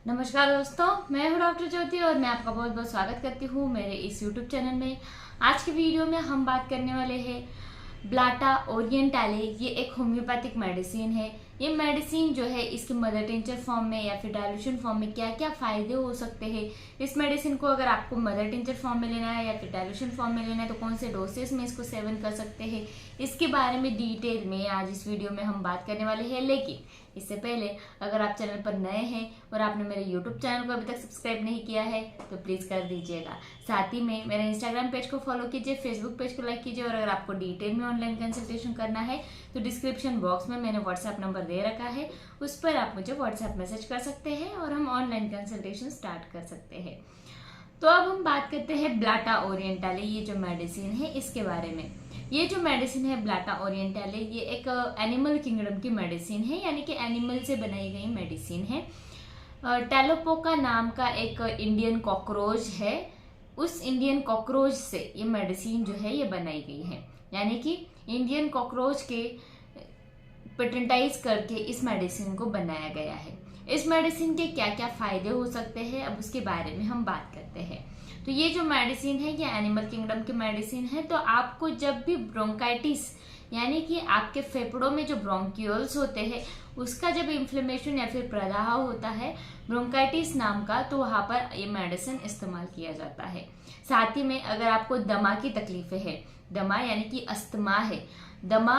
नमस्कार दोस्तों, मैं हूं डॉक्टर ज्योति और मैं आपका बहुत बहुत स्वागत करती हूं मेरे इस यूट्यूब चैनल में। आज की वीडियो में हम बात करने वाले हैं ब्लाटा ओरिएंटाले। ये एक होम्योपैथिक मेडिसिन है। ये मेडिसिन जो है इसके मदर टिंचर फॉर्म में या फिर डाइल्यूशन फॉर्म में क्या क्या फायदे हो सकते हैं। इस मेडिसिन को अगर आपको मदर टिंचर फॉर्म में लेना है या फिर डाइल्यूशन फॉर्म में लेना है तो कौन से डोसेस में इसको सेवन कर सकते हैं, इसके बारे में डिटेल में आज इस वीडियो में हम बात करने वाले हैं। लेकिन इससे पहले अगर आप चैनल पर नए हैं और आपने मेरे यूट्यूब चैनल को अभी तक सब्सक्राइब नहीं किया है तो प्लीज़ कर दीजिएगा। साथ ही में मेरे इंस्टाग्राम पेज को फॉलो कीजिए, फेसबुक पेज को लाइक कीजिए और अगर आपको डिटेल में ऑनलाइन कंसल्टेशन करना है तो डिस्क्रिप्शन बॉक्स में मैंने व्हाट्सएप नंबर दे रखा है, उस पर आप मुझे व्हाट्सएप मैसेज कर सकते हैं और हम ऑनलाइन कंसल्टेशन स्टार्ट कर सकते हैं। तो अब हम बात करते हैं ब्लाटा ओरिएंटाले, ये जो मेडिसिन है इसके बारे में। ये जो मेडिसिन है ब्लाटा ओरिएंटाले, ये एक एनिमल किंगडम की मेडिसिन है, यानी कि एनिमल से बनाई गई मेडिसिन है। टैलोपोका नाम का एक इंडियन कॉकरोच है, उस इंडियन कॉकरोच से ये मेडिसिन जो है ये बनाई गई है। यानी कि इंडियन कॉकरोच के पेटेंटाइज करके इस मेडिसिन को बनाया गया है। इस मेडिसिन के क्या क्या फायदे हो सकते हैं अब उसके बारे में हम बात करते हैं। तो ये जो मेडिसिन है ये एनिमल किंगडम की मेडिसिन है। तो आपको जब भी ब्रोंकाइटिस यानी कि आपके फेफड़ों में जो ब्रोंक्यूल्स होते हैं उसका जब इन्फ्लेमेशन या फिर प्रदाह होता है ब्रोंकाइटिस नाम का, तो वहां पर ये मेडिसिन इस्तेमाल किया जाता है। साथ ही में अगर आपको दमा की तकलीफें है, दमा यानी कि अस्थमा है, दमा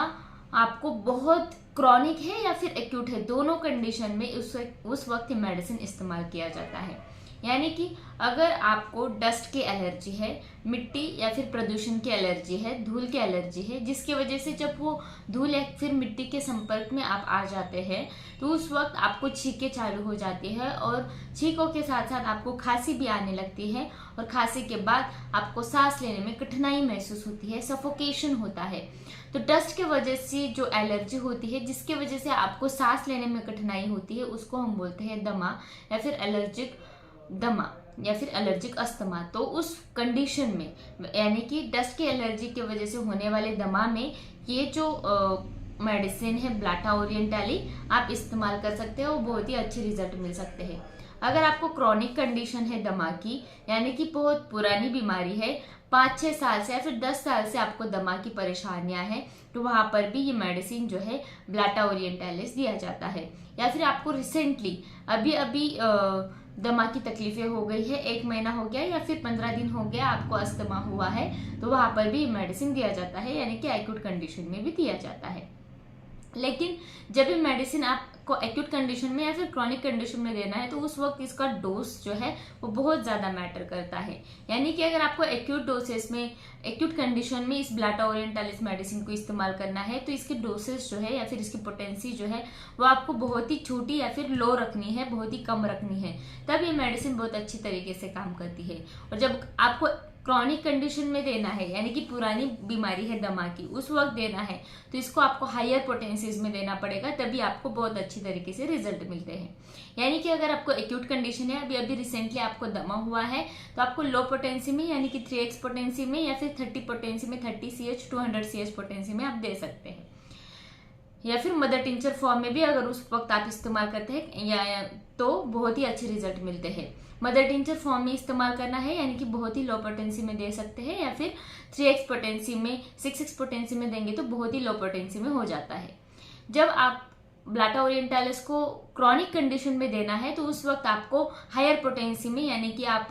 आपको बहुत क्रॉनिक है या फिर एक्यूट है, दोनों कंडीशन में उस वक्त मेडिसिन इस्तेमाल किया जाता है। यानी कि अगर आपको डस्ट की एलर्जी है, मिट्टी या फिर प्रदूषण की एलर्जी है, धूल की एलर्जी है, जिसकी वजह से जब वो धूल या फिर मिट्टी के संपर्क में आप आ जाते हैं तो उस वक्त आपको छींकें चालू हो जाती है और छींकों के साथ साथ आपको खांसी भी आने लगती है और खांसी के बाद आपको सांस लेने में कठिनाई महसूस होती है, सफोकेशन होता है। तो डस्ट की वजह से जो एलर्जी होती है जिसकी वजह से आपको सांस लेने में कठिनाई होती है उसको हम बोलते हैं दमा या फिर एलर्जिक दमा या फिर एलर्जिक अस्थमा। तो उस कंडीशन में यानी कि डस्ट की एलर्जी की वजह से होने वाले दमा में ये जो मेडिसिन है ब्लाटा ओरिएंटाली आप इस्तेमाल कर सकते हो, बहुत ही अच्छे रिजल्ट मिल सकते हैं। अगर आपको क्रॉनिक कंडीशन है दमा की, यानी कि बहुत पुरानी बीमारी है, 5-6 साल से या फिर 10 साल से आपको दमा की परेशानियां हैं, तो वहां पर भी ये मेडिसिन जो है ब्लाटा ओरिएंटालिस दिया जाता है। या फिर आपको रिसेंटली अभी दमा की तकलीफें हो गई है, 1 महीना हो गया या फिर 15 दिन हो गया आपको अस्थमा हुआ है, तो वहां पर भी मेडिसिन दिया जाता है, यानी कि एक्यूट कंडीशन में भी दिया जाता है। लेकिन जब ये मेडिसिन आपको एक्यूट कंडीशन में या फिर क्रॉनिक कंडीशन में देना है तो उस वक्त इसका डोज जो है वो बहुत ज्यादा मैटर करता है। यानी कि अगर आपको एक्यूट डोसेस में एक्यूट कंडीशन में इस ब्लाटा ओरिएंटालिस मेडिसिन को इस्तेमाल करना है तो इसके डोसेस जो है या फिर इसकी पोटेंसी जो है वो आपको बहुत ही छोटी या फिर लो रखनी है, बहुत ही कम रखनी है, तब ये मेडिसिन बहुत अच्छी तरीके से काम करती है। और जब आपको क्रॉनिक कंडीशन में देना है यानी कि पुरानी बीमारी है दमा की, उस वक्त देना है तो इसको आपको हायर पोटेंसीज में देना पड़ेगा, तभी आपको बहुत अच्छी तरीके से रिजल्ट मिलते हैं। यानी कि अगर आपको एक्यूट कंडीशन है, अभी रिसेंटली आपको दमा हुआ है, तो आपको लो पोटेंसी में यानी कि 3x पोटेंसी में या फिर 30 पोटेंसी में 30 CH 200 CH पोटेंसी में आप दे सकते हैं। या फिर मदर टिंचर फॉर्म में भी अगर उस वक्त आप इस्तेमाल करते हैं या तो बहुत ही अच्छे रिजल्ट मिलते हैं। मदर टिंचर फॉर्म में इस्तेमाल करना है यानी कि बहुत ही लो पोटेंसी में दे सकते हैं, या फिर 3x पोटेंसी में 6x पोटेंसी में देंगे तो बहुत ही लो पोटेंसी में हो जाता है। जब आप ब्लाटा ओरिएंटालिस को क्रॉनिक कंडीशन में देना है तो उस वक्त आपको हायर पोटेंसी में यानी कि आप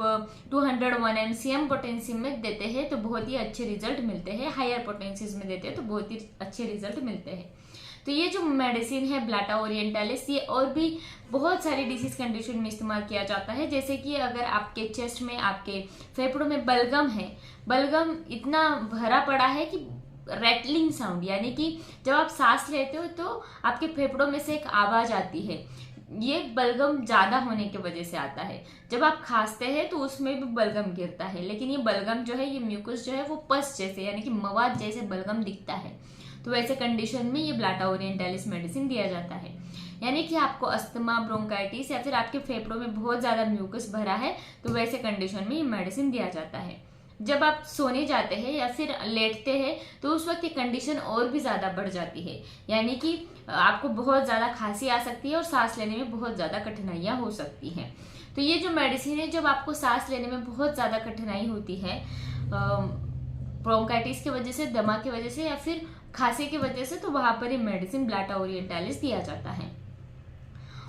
201 MCM पोटेंसी में देते हैं तो बहुत ही अच्छे रिजल्ट मिलते हैं, हायर पोटेंसीज में देते हैं तो बहुत ही अच्छे रिजल्ट मिलते हैं। तो ये जो मेडिसिन है ब्लाटा ओरिएंटालिस ये और भी बहुत सारी डिसीज कंडीशन में इस्तेमाल किया जाता है। जैसे कि अगर आपके चेस्ट में, आपके फेफड़ों में बलगम है, बलगम इतना भरा पड़ा है कि रैटलिंग साउंड यानी कि जब आप सांस लेते हो तो आपके फेफड़ों में से एक आवाज आती है, ये बलगम ज्यादा होने की वजह से आता है। जब आप खांसते हैं तो उसमें भी बलगम गिरता है, लेकिन ये बलगम जो है, ये म्यूकस जो है वो पस जैसे यानी कि मवाद जैसे बलगम दिखता है। तो वैसे कंडीशन में ये ब्लाटा ओरिएंटालिस मेडिसिन दिया जाता है। यानी कि आपको अस्थमा, ब्रोंकाइटिस या फिर आपके फेफड़ों में बहुत ज्यादा म्यूकस भरा है तो वैसे कंडीशन में ये मेडिसिन दिया जाता है। जब आप सोने जाते हैं या फिर लेटते हैं तो उस वक्त ये कंडीशन और भी ज़्यादा बढ़ जाती है, यानी कि आपको बहुत ज़्यादा खांसी आ सकती है और सांस लेने में बहुत ज़्यादा कठिनाइयाँ हो सकती हैं। तो ये जो मेडिसिन है, जब आपको सांस लेने में बहुत ज़्यादा कठिनाई होती है ब्रोंकाइटिस की वजह से, दमा की वजह से या फिर खांसी की वजह से, तो वहां पर ये मेडिसिन ब्लाटा ओरिएंटालिस दिया जाता है।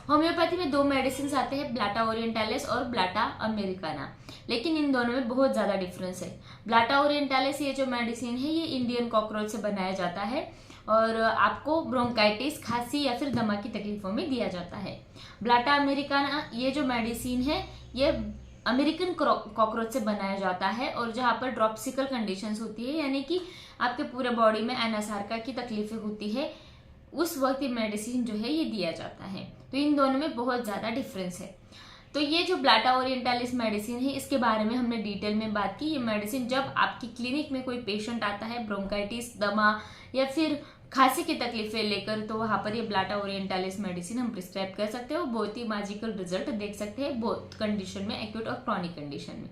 होम्योपैथी में दो मेडिसिन आते हैं, ब्लाटा ओरिएंटालिस और ब्लाटा अमेरिकाना, लेकिन इन दोनों में बहुत ज्यादा डिफरेंस है। ब्लाटा ओरिएंटालिस ये जो मेडिसिन है ये इंडियन कॉकरोच से बनाया जाता है और आपको ब्रोंकाइटिस, खांसी या फिर दमा की तकलीफों में दिया जाता है। ब्लाटा अमेरिकाना ये जो मेडिसिन है ये अमेरिकन कॉकरोच से बनाया जाता है और जहाँ पर ड्रॉप्सिकल कंडीशंस होती है, यानी कि आपके पूरे बॉडी में एनासार्का की तकलीफें होती है, उस वक्त ये मेडिसिन जो है ये दिया जाता है। तो इन दोनों में बहुत ज़्यादा डिफरेंस है। तो ये जो ब्लाटा ओरिएंटालिस मेडिसिन है इसके बारे में हमने डिटेल में बात की। ये मेडिसिन जब आपकी क्लिनिक में कोई पेशेंट आता है ब्रोंकाइटिस, दमा या फिर खांसी की तकलीफें लेकर, तो वहां पर ये ब्लाटा ओरिएंटालिस मेडिसिन हम प्रिस्क्राइब कर सकते हो। बहुत ही मैजिकल रिजल्ट देख सकते हैं बोथ कंडीशन में, एक्यूट और क्रॉनिक कंडीशन में।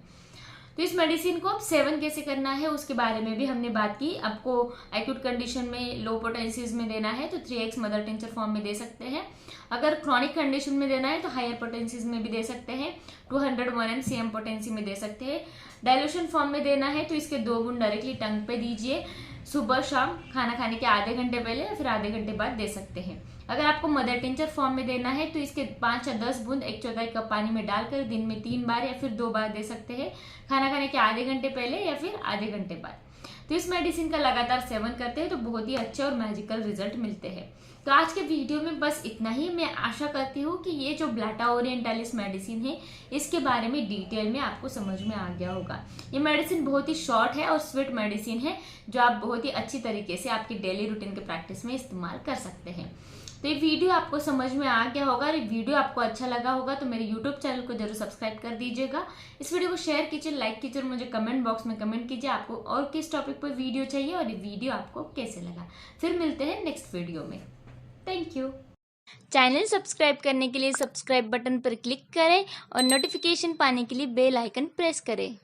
तो इस मेडिसिन को अब सेवन कैसे करना है उसके बारे में भी हमने बात की। आपको एक्यूट कंडीशन में लो पोटेंसीज में देना है तो 3x मदर टिंचर फॉर्म में दे सकते हैं। अगर क्रॉनिक कंडीशन में देना है तो हायर पोटेंसीज में भी दे सकते हैं, 200 1 mcm पोटेंसी में दे सकते हैं। डायल्यूशन फॉर्म में देना है तो इसके 2 बूंद डायरेक्टली टंग पे दीजिए, सुबह शाम खाना खाने के आधे घंटे पहले या फिर आधे घंटे बाद दे सकते हैं। अगर आपको मदर टिंचर फॉर्म में देना है तो इसके 5 या 10 बूंद 1/4 कप पानी में डालकर दिन में 3 बार या फिर 2 बार दे सकते हैं, खाना खाने के आधे घंटे पहले या फिर आधे घंटे बाद। तो इस मेडिसिन का लगातार सेवन करते हैं तो बहुत ही अच्छे और मैजिकल रिजल्ट मिलते हैं। तो आज के वीडियो में बस इतना ही। मैं आशा करती हूँ कि ये जो ब्लाटा ओरिएंटालिस मेडिसिन है इसके बारे में डिटेल में आपको समझ में आ गया होगा। ये मेडिसिन बहुत ही शॉर्ट है और स्वीट मेडिसिन है जो आप बहुत ही अच्छी तरीके से आपकी डेली रूटीन के प्रैक्टिस में इस्तेमाल कर सकते हैं। तो ये वीडियो आपको समझ में आ गया होगा और ये वीडियो आपको अच्छा लगा होगा तो मेरे यूट्यूब चैनल को जरूर सब्सक्राइब कर दीजिएगा। इस वीडियो को शेयर कीजिए, लाइक कीजिए और मुझे कमेंट बॉक्स में कमेंट कीजिए आपको और किस टॉपिक पर वीडियो चाहिए और ये वीडियो आपको कैसे लगा। फिर मिलते हैं नेक्स्ट वीडियो में। Thank you. चैनल सब्सक्राइब करने के लिए सब्सक्राइब बटन पर क्लिक करें और नोटिफिकेशन पाने के लिए बेल आइकन प्रेस करें।